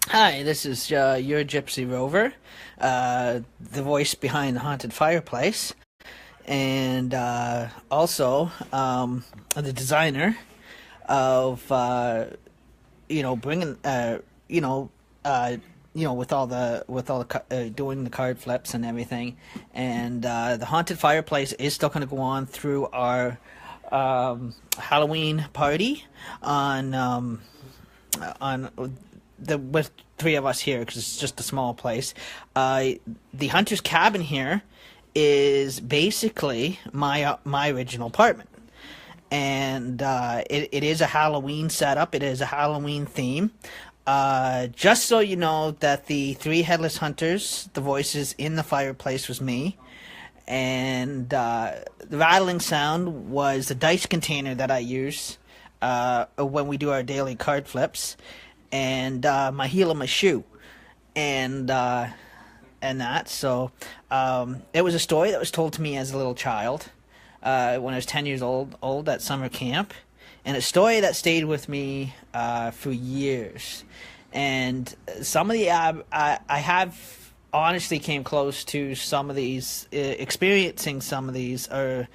Hi, this is your Gypsy Rover, the voice behind the haunted fireplace, and also the designer of bringing you know uh, with all the doing the card flips and everything, and the haunted fireplace is still going to go on through our Halloween party on the with three of us here because it's just a small place. The hunter's cabin here is basically my original apartment, and it is a Halloween setup. It is a Halloween theme. Just so you know that the three headless hunters, the voices in the fireplace, was me, and the rattling sound was the dice container that I use when we do our daily card flips, and my heel of my shoe, and that. So it was a story that was told to me as a little child when I was 10 years old at summer camp, and a story that stayed with me for years. And some of the I have honestly came close to some of these, experiencing some of these, or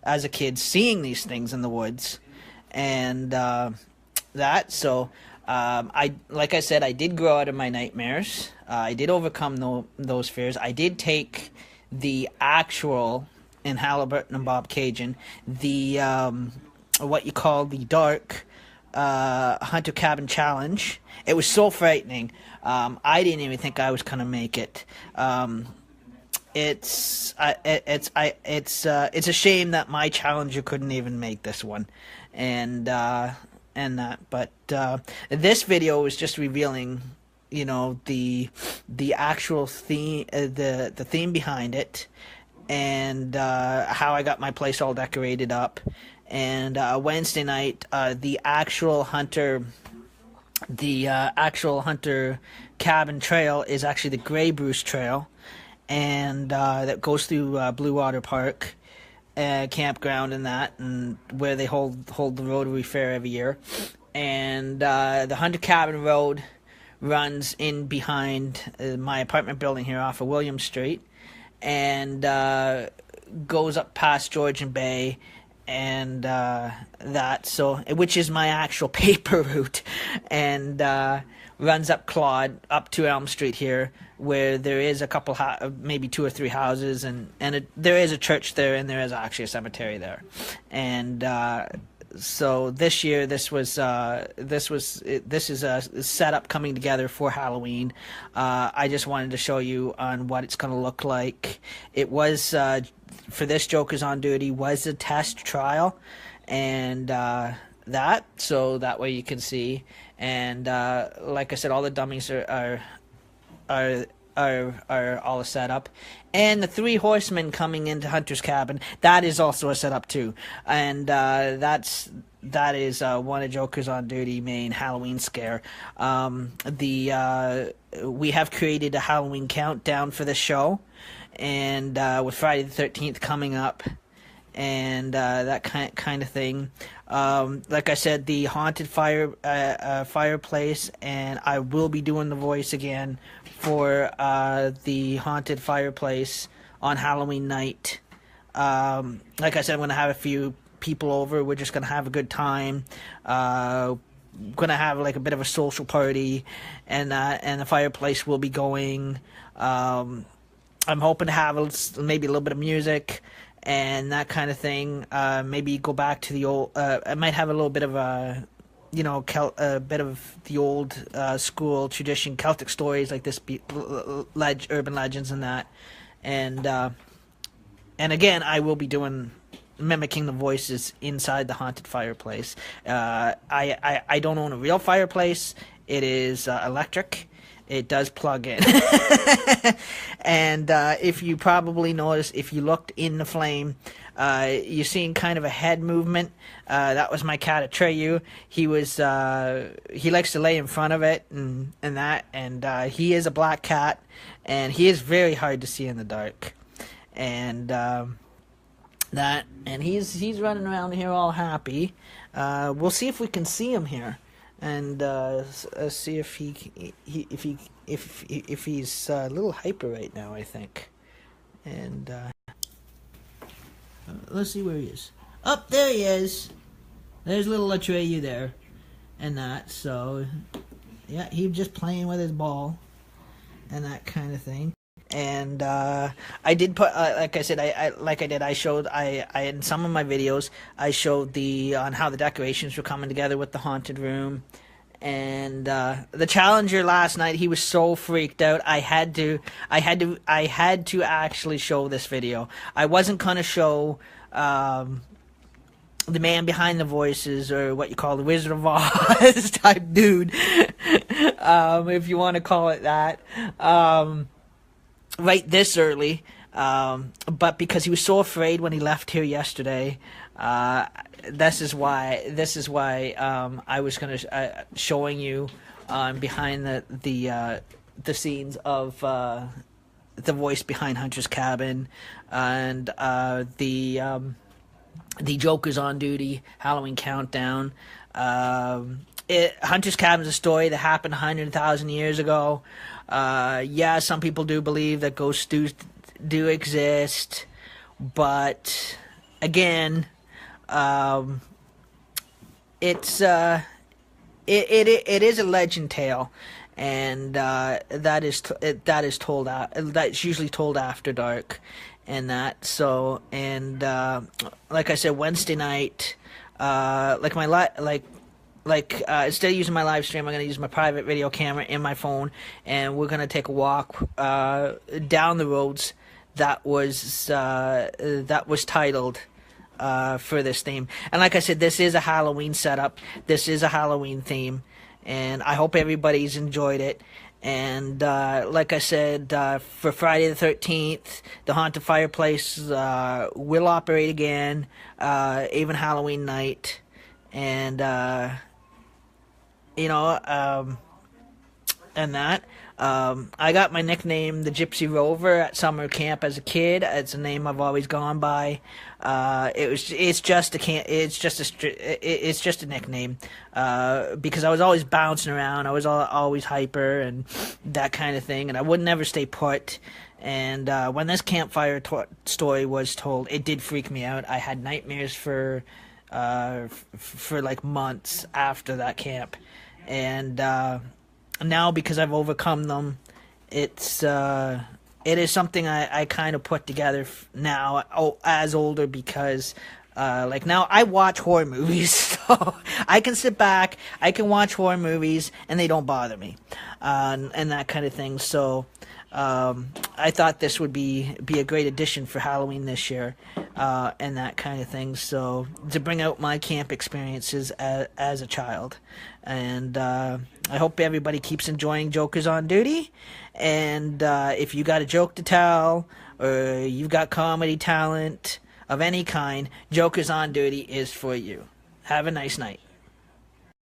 as a kid seeing these things in the woods, and that. So I like I said, I did grow out of my nightmares. I did overcome those fears. I did take the actual in Halliburton and Bob Cajun, the what you call the dark Hunter Cabin Challenge. It was so frightening. I didn't even think I was gonna make it. It's a shame that my challenger couldn't even make this one, and that. But this video is just revealing, the actual theme, the theme behind it, and how I got my place all decorated up. And Wednesday night, the actual hunter cabin trail is actually the Grey Bruce Trail, and that goes through Blue Water Park campground and that, and where they hold the Rotary Fair every year. And the Hunter Cabin Road runs in behind my apartment building here off of William Street, and goes up past Georgian Bay, and that, so, which is my actual paper route, and runs up Claude up to Elm Street here, where there is a couple, maybe two or three houses, and there is a church there, and there is actually a cemetery there. And so this year, this is a setup coming together for Halloween. I just wanted to show you on what it's going to look like. It was for this Jokers on Duty was a test trial, and that, so that way you can see. And like I said, all the dummies are all a setup, and the three horsemen coming into Hunter's cabin, that is also a setup too, and that is one of Jokers on Duty main Halloween scare. We have created a Halloween countdown for the show, and with Friday the 13th coming up, and that kind of thing. Like I said, the haunted fireplace, and I will be doing the voice again for the haunted fireplace on Halloween night. Like I said, I'm going to have a few people over. We're just going to have a good time. Going to have like a bit of a social party, and the fireplace will be going. I'm hoping to have maybe a little bit of music and that kind of thing. Maybe go back to the old. I might have a little bit of a, a bit of the old school tradition, Celtic stories like this, urban legends and that. And again, I will be mimicking the voices inside the haunted fireplace. I don't own a real fireplace. It is electric. It does plug in. And if you probably noticed, if you looked in the flame, you're seeing kind of a head movement. That was my cat Atreyu. He likes to lay in front of it and that. And he is a black cat, and he is very hard to see in the dark. And and he's running around here all happy. We'll see if we can see him here. and see if if he's a little hyper right now, I think. And let's see where he is. Up there he is. There's little Atreyu there, and that. So yeah, he's just playing with his ball and that kind of thing. And I did put, like I said, I showed, I in some of my videos, I showed on how the decorations were coming together with the haunted room. And the Challenger last night, he was so freaked out. I had to actually show this video. I wasn't gonna show the man behind the voices, or what you call the Wizard of Oz type dude, if you want to call it that. Right this early, but because he was so afraid when he left here yesterday, this is why I was gonna showing you behind the scenes of the voice behind Hunter's Cabin, and the Joker's on Duty Halloween Countdown. Hunter's Cabin is a story that happened 100,000 years ago. Yeah, some people do believe that ghosts do exist, but again, it's it is a legend tale, and that is told out. That's usually told after dark, and that. So, and like I said, Wednesday night, instead of using my live stream, I'm going to use my private video camera in my phone, and we're going to take a walk down the roads that was titled for this theme. And like I said, this is a Halloween setup. This is a Halloween theme, and I hope everybody's enjoyed it. And like I said, for Friday the 13th, the Haunted Fireplace will operate again, even Halloween night. And and that. I got my nickname, the Gypsy Rover, at summer camp as a kid. It's a name I've always gone by. It's just a nickname, because I was always bouncing around. I was always hyper and that kind of thing, and I would never stay put. And when this campfire story was told, it did freak me out. I had nightmares for like months after that camp, and now, because I've overcome them, it is something I kind of put together now as older, because like now I watch horror movies, so I can sit back, I can watch horror movies and they don't bother me, and that kind of thing. So I thought this would be a great addition for Halloween this year, and that kind of thing. So to bring out my camp experiences as a child, and I hope everybody keeps enjoying Jokers on Duty. And if you got a joke to tell, or you've got comedy talent of any kind, Jokers on Duty is for you. Have a nice night.